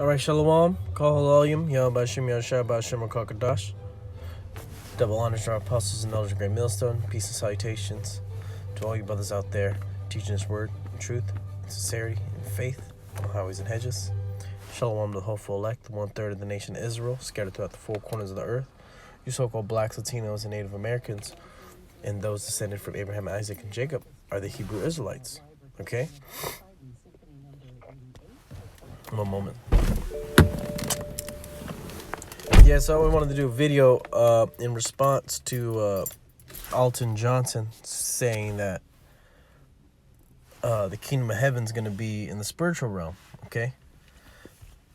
Alright, Shalawam, Kal Halalim, Yahbashim Yashab Bashim Kakadash. Double honors to our apostles and elders of Great Millstone. Peace and salutations to all you brothers out there teaching this word in truth, in sincerity, in faith, on the highways and hedges. Shalawam to the hopeful elect, the 1/3 of the nation of Israel, scattered throughout the four corners of the earth. You so-called blacks, Latinos, and Native Americans, and those descended from Abraham, Isaac, and Jacob are the Hebrew Israelites. Okay? One moment. Yeah, so I wanted to do a video in response to Alton Johnson saying that the kingdom of heaven is going to be in the spiritual realm. Okay,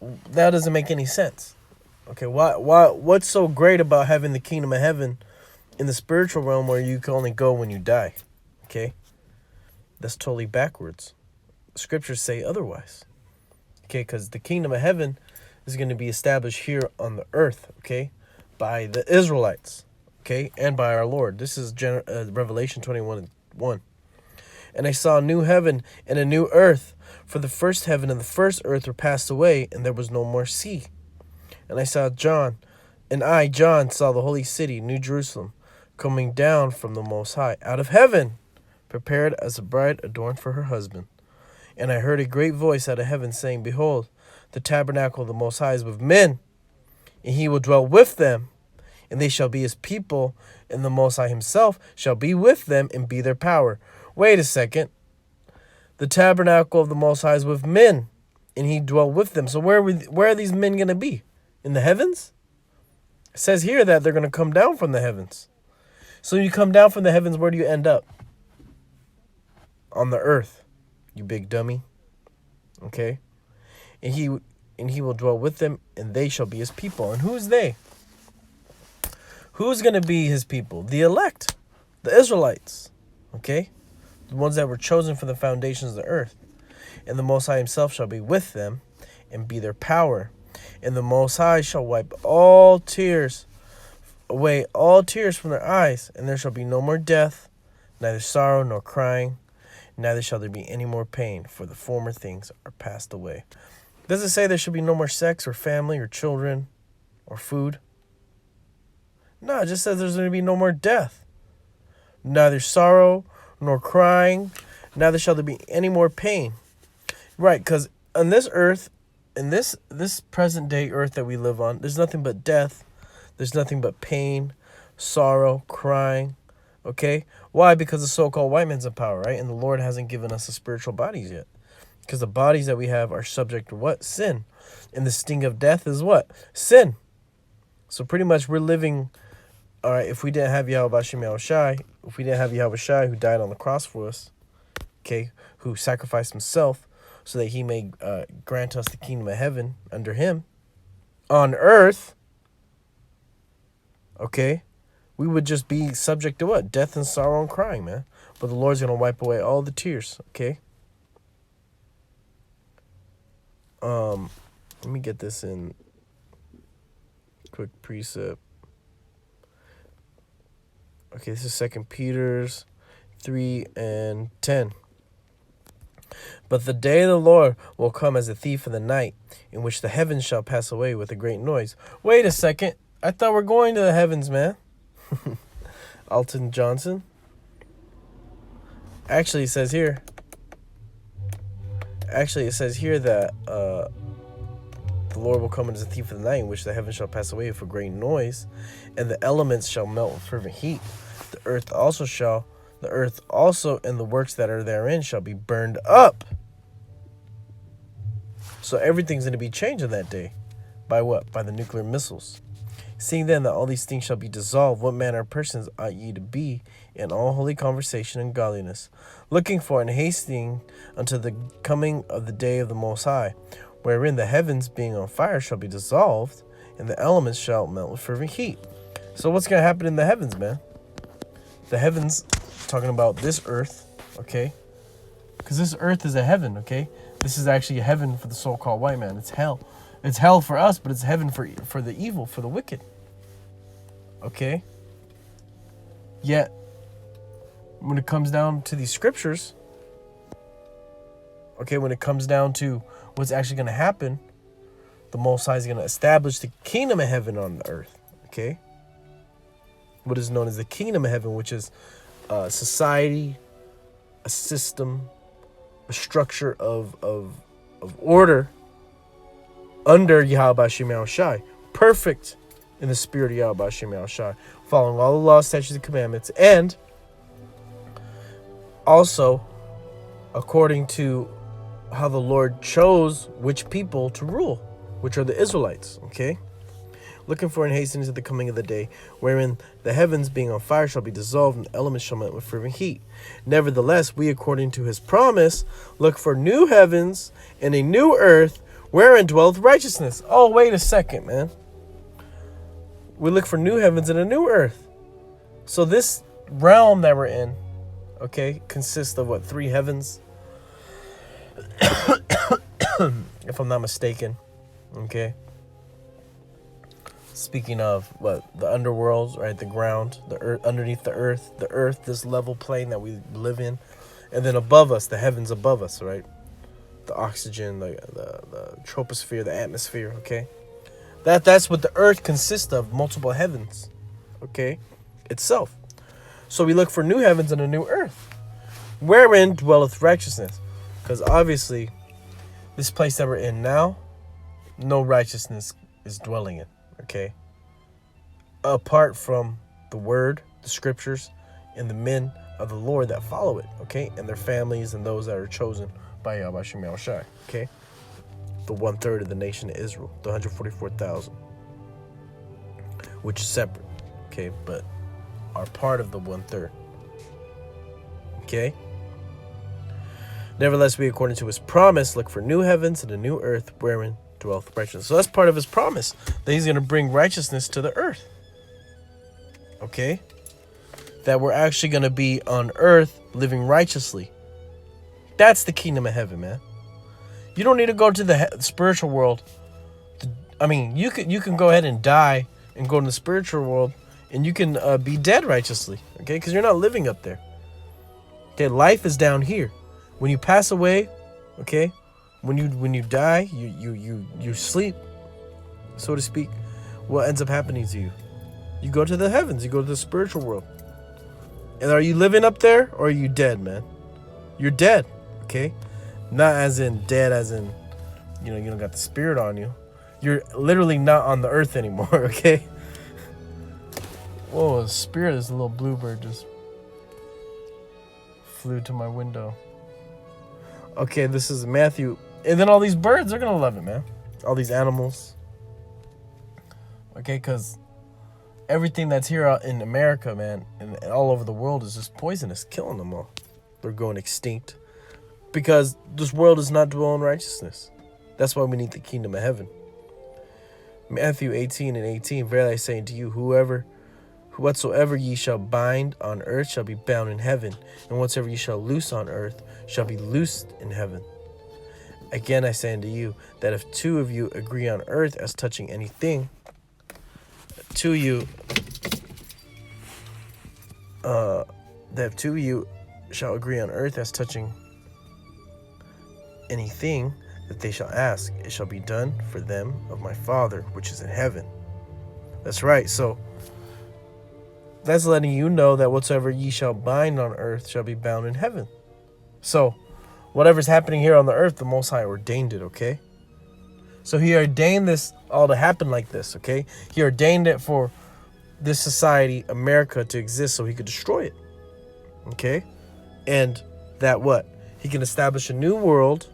that doesn't make any sense. Okay, what's so great about having the kingdom of heaven in the spiritual realm where you can only go when you die? Okay, that's totally backwards. Scriptures say otherwise. Okay, because the kingdom of heaven is going to be established here on the earth, okay, by the Israelites, okay, and by our Lord. This is Revelation 21:1. And I saw a new heaven and a new earth, for the first heaven and the first earth were passed away, and there was no more sea. And I, John, saw the holy city, New Jerusalem, coming down from the Most High, out of heaven, prepared as a bride adorned for her husband. And I heard a great voice out of heaven saying, Behold, the tabernacle of the Most High is with men, and he will dwell with them, and they shall be his people, and the Most High himself shall be with them and be their power. Wait a second. The tabernacle of the Most High is with men, and he dwell with them. So where are these men going to be? In the heavens? It says here that they're going to come down from the heavens. So when you come down from the heavens, where do you end up? On the earth, you big dummy. Okay? And he will dwell with them, and they shall be his people. And who's they? Who's going to be his people? The elect, the Israelites. Okay? The ones that were chosen for the foundations of the earth. And the Most High himself shall be with them and be their power. And the Most High shall wipe away all tears from their eyes, and there shall be no more death, neither sorrow nor crying, neither shall there be any more pain, for the former things are passed away. Does it say there should be no more sex or family or children or food? No, it just says there's going to be no more death. Neither sorrow nor crying, neither shall there be any more pain. Right, because on this earth, in this present day earth that we live on, there's nothing but death. There's nothing but pain, sorrow, crying. Okay? Why? Because the so-called white man's in power, right? And the Lord hasn't given us the spiritual bodies yet. Because the bodies that we have are subject to what? Sin. And the sting of death is what? Sin. So pretty much we're living, all right, if we didn't have Yahweh Shai, if we didn't have Yahweh Shai who died on the cross for us, okay, who sacrificed himself so that he may grant us the kingdom of heaven under him on earth, okay, we would just be subject to what? Death and sorrow and crying, man. But the Lord's going to wipe away all the tears, okay? Let me get this in quick precept. Okay, this is 2 Peter's 3:10. But the day of the Lord will come as a thief in the night, in which the heavens shall pass away with a great noise. Wait a second. I thought we're going to the heavens, man. Alton Johnson. Actually, it says here that the Lord will come as a thief in the night, in which the heavens shall pass away with a great noise, and the elements shall melt with fervent heat. The earth also and the works that are therein shall be burned up. So everything's going to be changed in that day. By what? By the nuclear missiles. Seeing then that all these things shall be dissolved, what manner of persons ought ye to be in all holy conversation and godliness, looking for and hastening unto the coming of the day of the Most High, wherein the heavens being on fire shall be dissolved, and the elements shall melt with fervent heat. So what's going to happen in the heavens, man? The heavens, talking about this earth, okay? Because this earth is a heaven, okay? This is actually a heaven for the so-called white man. It's hell. It's hell for us, but it's heaven for the evil, for the wicked. Okay? Yet, when it comes down to these scriptures, okay, when it comes down to what's actually going to happen, the Most High is going to establish the kingdom of heaven on the earth. Okay? What is known as the kingdom of heaven, which is a society, a system, a structure of order under Yahweh Hashem Yahushai. Perfect in the spirit of Yahweh Hashem Yahushai. Following all the laws, statutes, and commandments. And also according to how the Lord chose which people to rule, which are the Israelites. Okay? Looking for and hastening to the coming of the day, wherein the heavens being on fire shall be dissolved, and the elements shall melt with fervent heat. Nevertheless, we, according to his promise, look for new heavens and a new earth, wherein dwelleth righteousness. Oh, wait a second, man. We look for new heavens and a new earth. So this realm that we're in, okay, consists of what, 3 heavens? If I'm not mistaken. Okay. Speaking of what, the underworld, right? The ground, the earth, underneath the earth, this level plane that we live in, and then above us, the heavens above us, right? The oxygen, the troposphere, the atmosphere. Okay, that's what the earth consists of, multiple heavens. Okay, itself. So we look for new heavens and a new earth, wherein dwelleth righteousness, because obviously, this place that we're in now, no righteousness is dwelling in. Okay, apart from the word, the scriptures, and the men of the Lord that follow it, okay, and their families and those that are chosen by Yahweh Shem Yahushai, okay, the 1/3 of the nation of Israel, the 144,000, which is separate, okay, but are part of the 1/3, okay. Nevertheless, we, according to his promise, look for new heavens and a new earth, wherein dwelleth righteousness. So that's part of his promise, that he's going to bring righteousness to the earth. Okay? That we're actually going to be on earth living righteously. That's the kingdom of heaven, man. You don't need to go to the spiritual world. You can go ahead and die and go to the spiritual world, and you can be dead righteously. Okay? Because you're not living up there. Okay? Life is down here. When you pass away, okay? When you die, you sleep, so to speak. What ends up happening to you? You go to the heavens. You go to the spiritual world. And are you living up there, or are you dead, man? You're dead, okay? Not as in dead, as in, you don't got the spirit on you. You're literally not on the earth anymore, okay? Whoa, a spirit is a little bluebird just flew to my window. Okay, this is Matthew. And then all these birds, they're going to love it, man. All these animals. Okay, because everything that's here out in America, man, and all over the world is just poisonous, killing them all. They're going extinct. Because this world is not dwelling righteousness. That's why we need the kingdom of heaven. Matthew 18:18, verily I say unto you, whatsoever ye shall bind on earth shall be bound in heaven, and whatsoever ye shall loose on earth shall be loosed in heaven. Again I say unto you, that if 2 of you agree on earth as touching anything, 2 of you, that if 2 of you shall agree on earth as touching anything that they shall ask, it shall be done for them of my Father which is in heaven. That's right. So that's letting you know that whatsoever ye shall bind on earth shall be bound in heaven. So whatever's happening here on the earth, the Most High ordained it, okay? So he ordained this all to happen like this, okay? He ordained it for this society, America, to exist so he could destroy it, okay? And that what? He can establish a new world,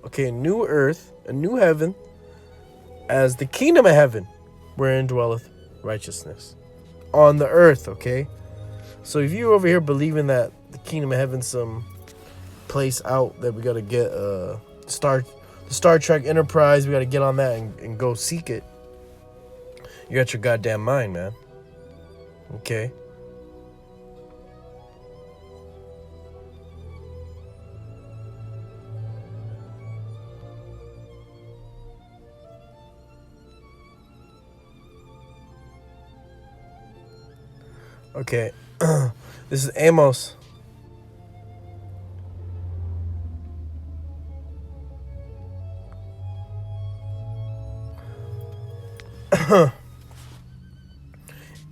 okay, a new earth, a new heaven, as the kingdom of heaven, wherein dwelleth righteousness. On the earth, okay? So if you're over here believing that the kingdom of heaven's some place out that we got to get the Star Trek Enterprise, we got to get on that and go seek it, you're at your goddamn mind, man. Okay? Okay. This is Amos.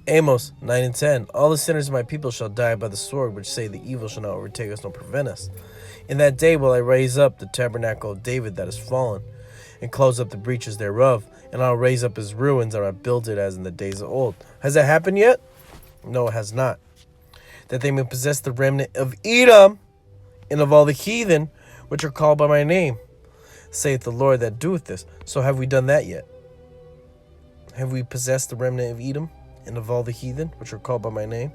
Amos 9 and 10. All the sinners of my people shall die by the sword, which say the evil shall not overtake us nor prevent us. In that day will I raise up the tabernacle of David that is fallen, and close up the breaches thereof, and I'll raise up his ruins, and I'll build it as in the days of old. Has that happened yet? No, it has not. That they may possess the remnant of Edom, and of all the heathen, which are called by my name, saith the Lord that doeth this. So have we done that yet? Have we possessed the remnant of Edom, and of all the heathen, which are called by my name?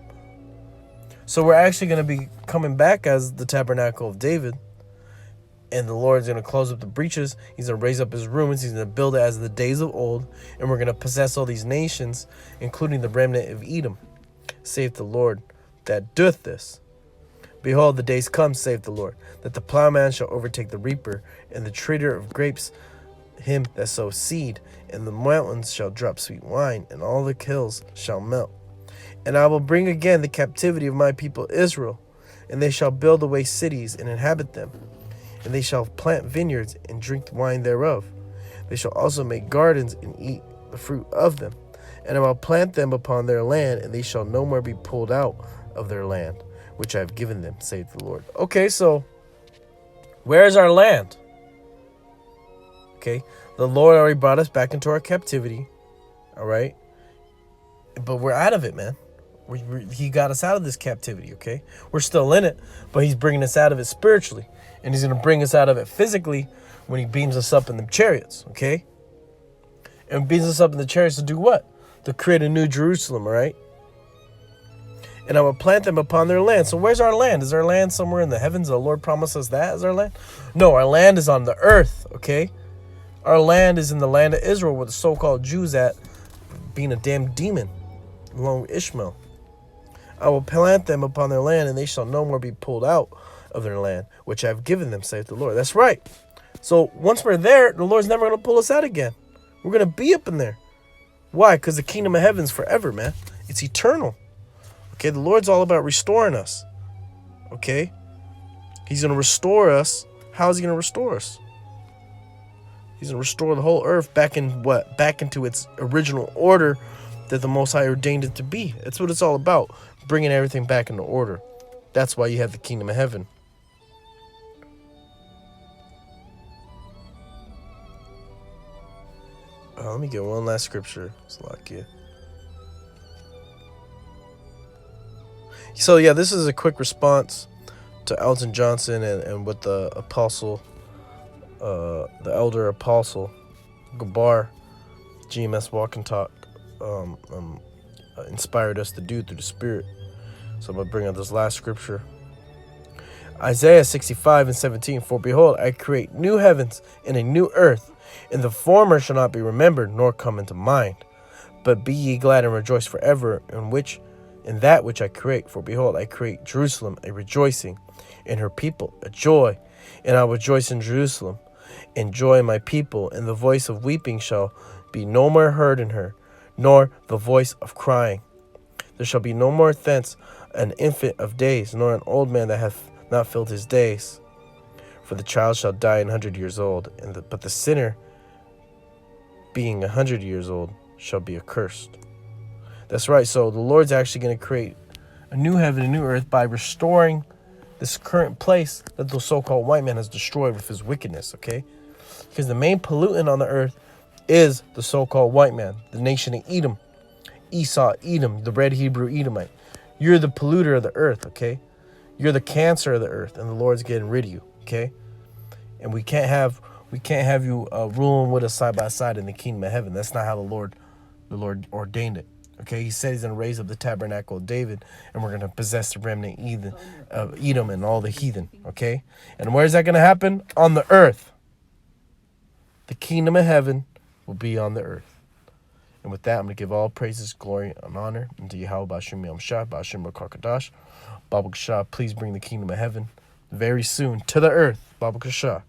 So we're actually going to be coming back as the tabernacle of David. And the Lord's going to close up the breaches. He's going to raise up his ruins. He's going to build it as in the days of old. And we're going to possess all these nations, including the remnant of Edom, saith the Lord that doeth this. Behold, the days come, saith the Lord, that the plowman shall overtake the reaper, and the treader of grapes him that sows seed. And the mountains shall drop sweet wine, and all the hills shall melt. And I will bring again the captivity of my people Israel, and they shall build away cities and inhabit them. And they shall plant vineyards and drink the wine thereof. They shall also make gardens and eat the fruit of them. And I will plant them upon their land, and they shall no more be pulled out of their land, which I have given them, saith the Lord. Okay, so where is our land? Okay, the Lord already brought us back into our captivity. All right, but we're out of it, man. He got us out of this captivity, okay? We're still in it, but he's bringing us out of it spiritually. And he's going to bring us out of it physically when he beams us up in the chariots, okay? And beams us up in the chariots to do what? To create a new Jerusalem, all right? And I will plant them upon their land. So where's our land? Is our land somewhere in the heavens? The Lord promised us that as our land? No, our land is on the earth, okay? Our land is in the land of Israel, where the so-called Jews at, being a damn demon, along with Ishmael. I will plant them upon their land, and they shall no more be pulled out of their land, which I have given them, saith the Lord. That's right. So once we're there, the Lord's never going to pull us out again. We're going to be up in there. Why? Because the kingdom of heaven's forever, man. It's eternal. Okay, the Lord's all about restoring us. Okay? He's going to restore us. How is he going to restore us? He's going to restore the whole earth back in what? Back into its original order that the Most High ordained it to be. That's what it's all about. Bringing everything back into order. That's why you have the kingdom of heaven. Let me get one last scripture. Salakia. So yeah, this is a quick response to Elton Johnson and what the apostle, the elder apostle, Gabar, GMS Walk and Talk, inspired us to do through the Spirit. So I'm going to bring out this last scripture. Isaiah 65 and 17. For behold, I create new heavens and a new earth, and the former shall not be remembered, nor come into mind. But be ye glad and rejoice forever in that which I create. For behold, I create Jerusalem a rejoicing, and her people a joy. And I will rejoice in Jerusalem, and joy in my people, and the voice of weeping shall be no more heard in her, nor the voice of crying. There shall be no more thence an infant of days, nor an old man that hath not filled his days. For the child shall die 100 years old, but the sinner, being 100 years old, shall be accursed. That's right. So the Lord's actually going to create a new heaven, a new earth, by restoring this current place that the so-called white man has destroyed with his wickedness, okay? Because the main pollutant on the earth is the so-called white man, the nation of Edom. Esau, Edom, the red Hebrew Edomite. You're the polluter of the earth, okay? You're the cancer of the earth, and the Lord's getting rid of you, okay? And we can't have you ruling with us side by side in the kingdom of heaven. That's not how the Lord ordained it. Okay, he said he's going to raise up the tabernacle of David, and we're going to possess the remnant of Edom and all the heathen, okay? And where is that going to happen? On the earth. The kingdom of heaven will be on the earth. And with that, I'm going to give all praises, glory, and honor unto Yahweh Bashim Yom Shah, Bashim Rakakadash. Baba Kashah, please bring the kingdom of heaven very soon to the earth. Baba Kashah.